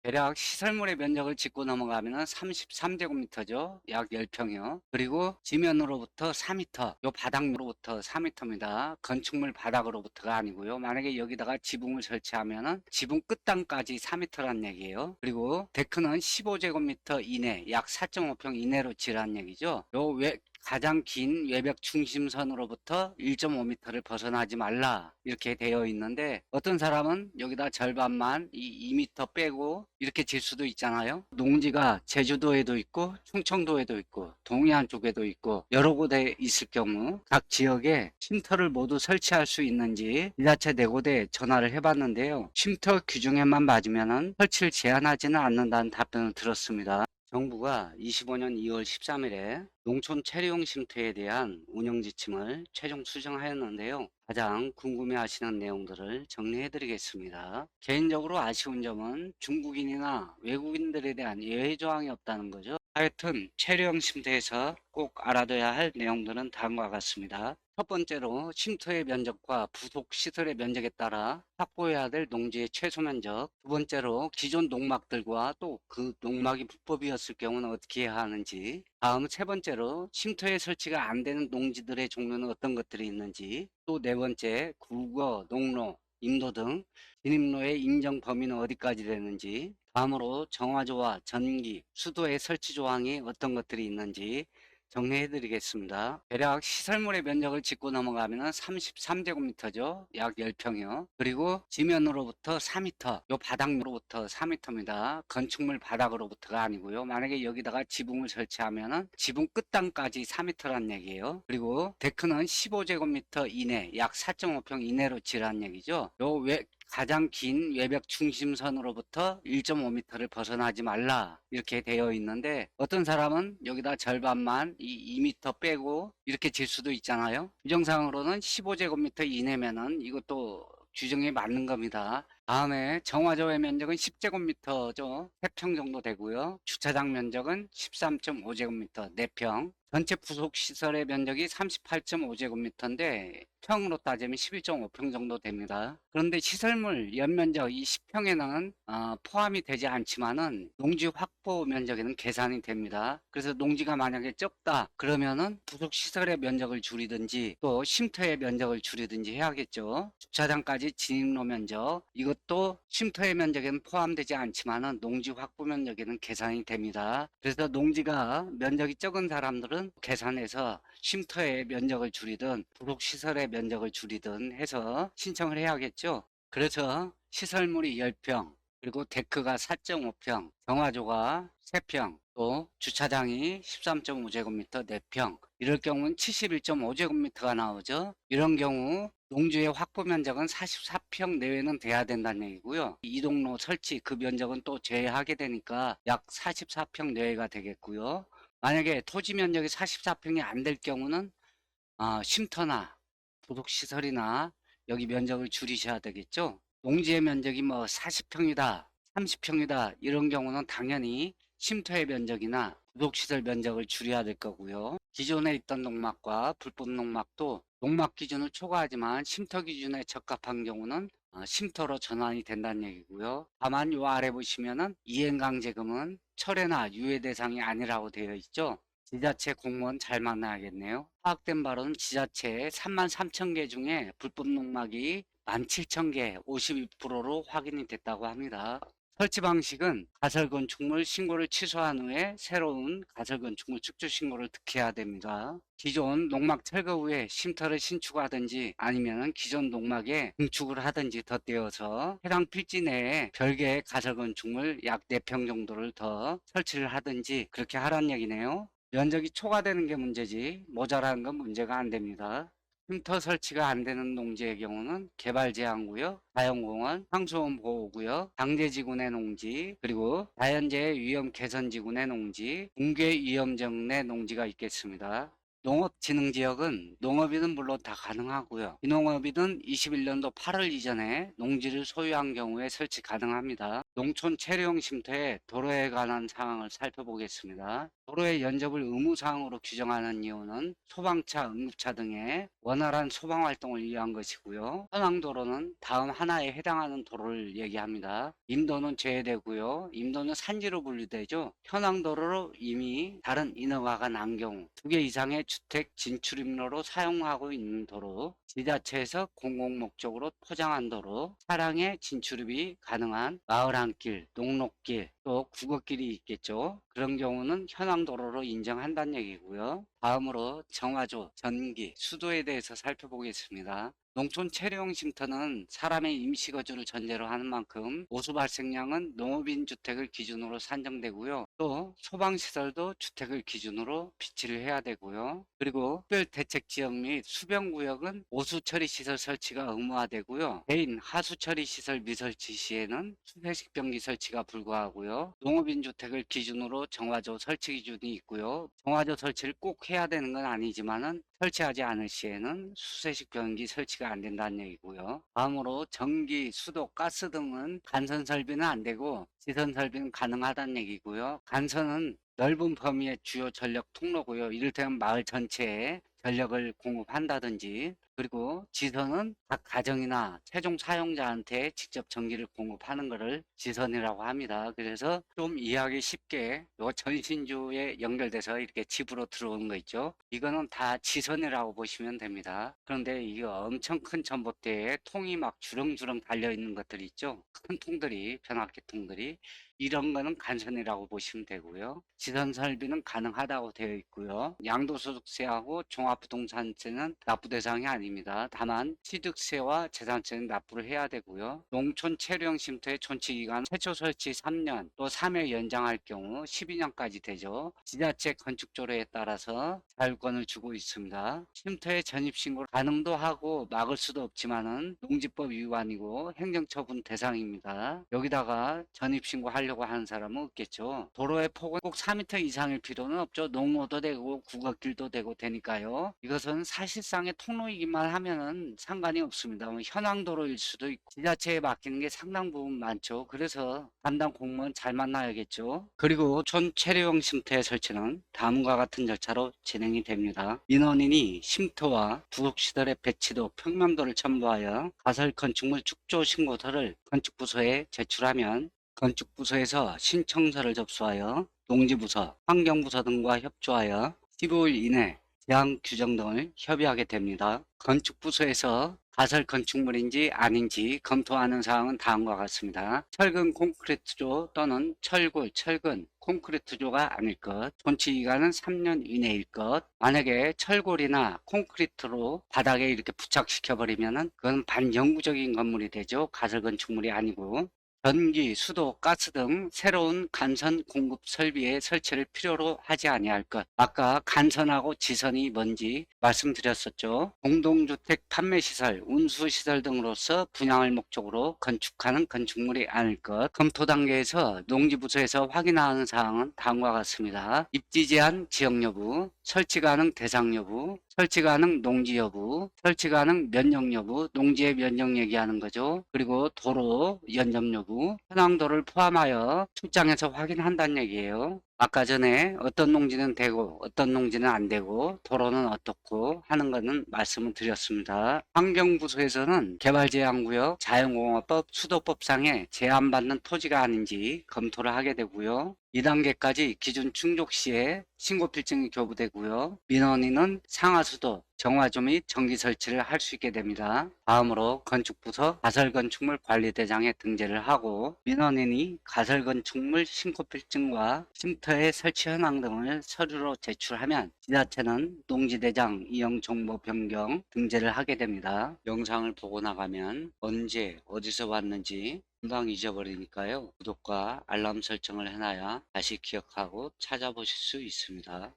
대략 시설물의 면적을 짚고 넘어가면은 33제곱미터죠. 약 10평이요. 그리고 지면으로부터 4m, 요 바닥으로부터 4m입니다. 건축물 바닥으로부터가 아니고요. 만약에 여기다가 지붕을 설치하면은 지붕 끝단까지 4m란 얘기예요. 그리고 데크는 15제곱미터 이내, 약 4.5평 이내로 지으라는 얘기죠. 가장 긴 외벽 중심선으로부터 1.5m를 벗어나지 말라 이렇게 되어 있는데, 어떤 사람은 여기다 절반만 2m 빼고 이렇게 질 수도 있잖아요. 농지가 제주도에도 있고 충청도에도 있고 동해안 쪽에도 있고 여러 곳에 있을 경우 각 지역에 쉼터를 모두 설치할 수 있는지 지자체 4곳에 전화를 해봤는데요. 쉼터 규정에만 맞으면 설치를 제한하지는 않는다는 답변을 들었습니다. 정부가 25년 2월 13일에 농촌 체류용 쉼터에 대한 운영 지침을 최종 수정하였는데요. 가장 궁금해하시는 내용들을 정리해 드리겠습니다. 개인적으로 아쉬운 점은 중국인이나 외국인들에 대한 예외 조항이 없다는 거죠. 하여튼 체류용 쉼터에서 꼭 알아둬야 할 내용들은 다음과 같습니다. 첫 번째로 쉼터의 면적과 부속 시설의 면적에 따라 확보해야 될 농지의 최소 면적. 두 번째로 기존 농막들과 또 그 농막이 불법이었을 경우는 어떻게 해야 하는지. 다음 세 번째로 쉼터에 설치가 안 되는 농지들의 종류는 어떤 것들이 있는지. 또 네 번째, 국어, 농로, 임도 등 진입로의 인정 범위는 어디까지 되는지. 다음으로 정화조와 전기, 수도의 설치 조항이 어떤 것들이 있는지 정리해 드리겠습니다. 대략 시설물의 면적을 짚고 넘어가면 33제곱미터죠. 약 10평이요. 그리고 지면으로부터 4m, 요 바닥으로부터 4m입니다. 건축물 바닥으로부터가 아니고요. 만약에 여기다가 지붕을 설치하면은 지붕 끝단까지 4m란 얘기예요. 그리고 데크는 15제곱미터 이내, 약 4.5평 이내로 지으라는 얘기죠. 가장 긴 외벽 중심선으로부터 1.5m를 벗어나지 말라 이렇게 되어 있는데, 어떤 사람은 여기다 절반만 2m 빼고 이렇게 질 수도 있잖아요. 규정상으로는 15제곱미터 이내면은 이것도 규정에 맞는 겁니다. 다음에 정화조의 면적은 10제곱미터죠. 3평 정도 되고요. 주차장 면적은 13.5제곱미터 4평. 전체 부속 시설의 면적이 38.5제곱미터인데 평으로 따지면 11.5평 정도 됩니다. 그런데 시설물 연면적 이 10평에는 포함이 되지 않지만은 농지 확보 면적에는 계산이 됩니다. 그래서 농지가 만약에 적다 그러면은 부속 시설의 면적을 줄이든지 또 쉼터의 면적을 줄이든지 해야겠죠. 주차장까지 진입로 면적, 이것도 쉼터의 면적에는 포함되지 않지만은 농지 확보 면적에는 계산이 됩니다. 그래서 농지가 면적이 적은 사람들은 계산해서 쉼터의 면적을 줄이든 부속 시설의 면적을 줄이든 해서 신청을 해야겠죠. 그래서 시설물이 10평, 그리고 데크가 4.5평, 정화조가 3평, 또 주차장이 13.5제곱미터 4평, 이럴 경우는 71.5제곱미터가 나오죠. 이런 경우 농지의 확보 면적은 44평 내외는 돼야 된다는 얘기고요. 이동로 설치 그 면적은 또 제외하게 되니까 약 44평 내외가 되겠고요. 만약에 토지 면적이 44평이 안 될 경우는 쉼터나 부속시설이나 여기 면적을 줄이셔야 되겠죠. 농지의 면적이 뭐 40평이다, 30평이다 이런 경우는 당연히 쉼터의 면적이나 부속시설 면적을 줄여야 될 거고요. 기존에 있던 농막과 불법 농막도 농막 기준을 초과하지만 쉼터 기준에 적합한 경우는 쉼터로 전환이 된다는 얘기고요. 다만 요 아래 보시면은 이행강제금은 철회나 유예 대상이 아니라고 되어 있죠. 지자체 공무원 잘 만나야겠네요. 파악된 바로는 지자체에 33,000개 중에 불법 농막이 17,000개, 52%로 확인이 됐다고 합니다. 설치 방식은 가설건축물 신고를 취소한 후에 새로운 가설건축물 축조 신고를 득해야 됩니다. 기존 농막 철거 후에 쉼터를 신축하든지 아니면 기존 농막에 증축을 하든지 덧대어서 해당 필지 내에 별개의 가설건축물 약 4평 정도를 더 설치를 하든지 그렇게 하란 얘기네요. 면적이 초과되는 게 문제지 모자라는 건 문제가 안 됩니다. 쉼터 설치가 안 되는 농지의 경우는 개발제한구역, 자연공원, 상수원 보호구역, 강제지구 내 농지, 그리고 자연재해 위험 개선지구 내 농지, 붕괴 위험지역 내 농지가 있겠습니다. 농업진흥지역은 농업이든 물론 다 가능하고요. 비농업이든 21년도 8월 이전에 농지를 소유한 경우에 설치 가능합니다. 농촌 체류용 쉼터의 도로에 관한 사항을 살펴보겠습니다. 도로의 연접을 의무사항으로 규정하는 이유는 소방차, 응급차 등의 원활한 소방 활동을 위한 것이고요. 현황도로는 다음 하나에 해당하는 도로를 얘기합니다. 임도는 제외되고요. 임도는 산지로 분류되죠. 현황도로로 이미 다른 인허가가 난 경우 2개 이상의 주택 진출입로로 사용하고 있는 도로, 지자체에서 공공목적으로 포장한 도로, 차량의 진출입이 가능한 마을 한길, 농록길, 또 국어길이 있겠죠. 그런 경우는 현황도로로 인정한다는 얘기고요. 다음으로 정화조, 전기, 수도에 대해서 살펴보겠습니다. 농촌 체류용 쉼터는 사람의 임시 거주를 전제로 하는 만큼 보수 발생량은 농업인 주택을 기준으로 산정되고요. 또 소방시설도 주택을 기준으로 비치를 해야 되고요. 그리고 특별대책지역 및 수변구역은 오수 처리시설 설치가 의무화되고요. 개인 하수 처리시설 미설치 시에는 수세식변기 설치가 불가하고요. 농업인 주택을 기준으로 정화조 설치 기준이 있고요. 정화조 설치를 꼭 해야 되는 건 아니지만은 설치하지 않을 시에는 수세식 변기 설치가 안 된다는 얘기고요. 다음으로 전기, 수도, 가스 등은 간선 설비는 안 되고 지선 설비는 가능하다는 얘기고요. 간선은 넓은 범위의 주요 전력 통로고요. 이를테면 마을 전체에 전력을 공급한다든지, 그리고 지선은 각 가정이나 최종 사용자한테 직접 전기를 공급하는 것을 지선이라고 합니다. 그래서 좀 이해하기 쉽게 요 전신주에 연결돼서 이렇게 집으로 들어오는 거 있죠. 이거는 다 지선이라고 보시면 됩니다. 그런데 이게 엄청 큰 전봇대에 통이 막 주렁주렁 달려 있는 것들이 있죠. 큰 통들이, 변압기 통들이, 이런 거는 간선이라고 보시면 되고요. 지선 설비는 가능하다고 되어 있고요. 양도소득세하고 종합부동산세는 납부 대상이 아닙니다. 다만 취득세와 재산세는 납부를 해야 되고요. 농촌 체류용 쉼터의 존치 기간 최초 설치 3년 또 3회 연장할 경우 12년까지 되죠. 지자체 건축조례에 따라서 자율권을 주고 있습니다. 쉼터에 전입신고를 가능도 하고 막을 수도 없지만은 농지법 위반이고 행정처분 대상입니다. 여기다가 전입신고 하려고 하는 사람은 없겠죠. 도로의 폭은 꼭 4m 이상일 필요는 없죠. 농로도 되고 국어길도 되고 되니까요. 이것은 사실상의 통로이기만 하면은 상관이 없습니다. 현황도로일 수도 있고 지자체에 맡기는 게 상당 부분 많죠. 그래서 담당 공무원 잘 만나야겠죠. 그리고 촌 체류용 쉼터의 설치는 다음과 같은 절차로 진행이 됩니다. 민원인이 쉼터와 부속시설의 배치도 평면도를 첨부하여 가설 건축물 축조 신고서를 건축부서에 제출하면 건축부서에서 신청서를 접수하여 농지부서, 환경부서 등과 협조하여 15일 이내 제한 규정 등을 협의하게 됩니다. 건축부서에서 가설 건축물인지 아닌지 검토하는 사항은 다음과 같습니다. 철근 콘크리트조 또는 철골, 철근, 콘크리트조가 아닐 것, 존치 기간은 3년 이내일 것, 만약에 철골이나 콘크리트로 바닥에 이렇게 부착시켜 버리면은 그건 반영구적인 건물이 되죠. 가설 건축물이 아니고, 전기, 수도, 가스 등 새로운 간선 공급 설비의 설치를 필요로 하지 아니할 것. 아까 간선하고 지선이 뭔지 말씀드렸었죠. 공동주택 판매시설, 운수시설 등으로서 분양을 목적으로 건축하는 건축물이 아닐 것. 검토 단계에서 농지부서에서 확인하는 사항은 다음과 같습니다. 입지 제한 지역 여부, 설치 가능 대상 여부, 설치 가능 농지 여부, 설치 가능 면적 여부, 농지의 면적 얘기하는 거죠. 그리고 도로 연접 여부, 현황도를 포함하여 출장에서 확인한다는 얘기예요. 아까 전에 어떤 농지는 되고 어떤 농지는 안 되고 도로는 어떻고 하는 거는 말씀을 드렸습니다. 환경부서에서는 개발제한구역, 자연공원법, 수도법상에 제한받는 토지가 아닌지 검토를 하게 되고요. 2단계까지 기준 충족 시에 신고 필증이 교부되고요. 민원인은 상하수도, 정화조 및 전기 설치를 할 수 있게 됩니다. 다음으로 건축부서 가설건축물 관리대장에 등재를 하고 민원인이 가설건축물 신고 필증과 쉼터의 설치 현황 등을 서류로 제출하면 지자체는 농지대장 이용정보 변경 등재를 하게 됩니다. 영상을 보고 나가면 언제 어디서 왔는지 금방 잊어버리니까요. 구독과 알람 설정을 해놔야 다시 기억하고 찾아보실 수 있습니다.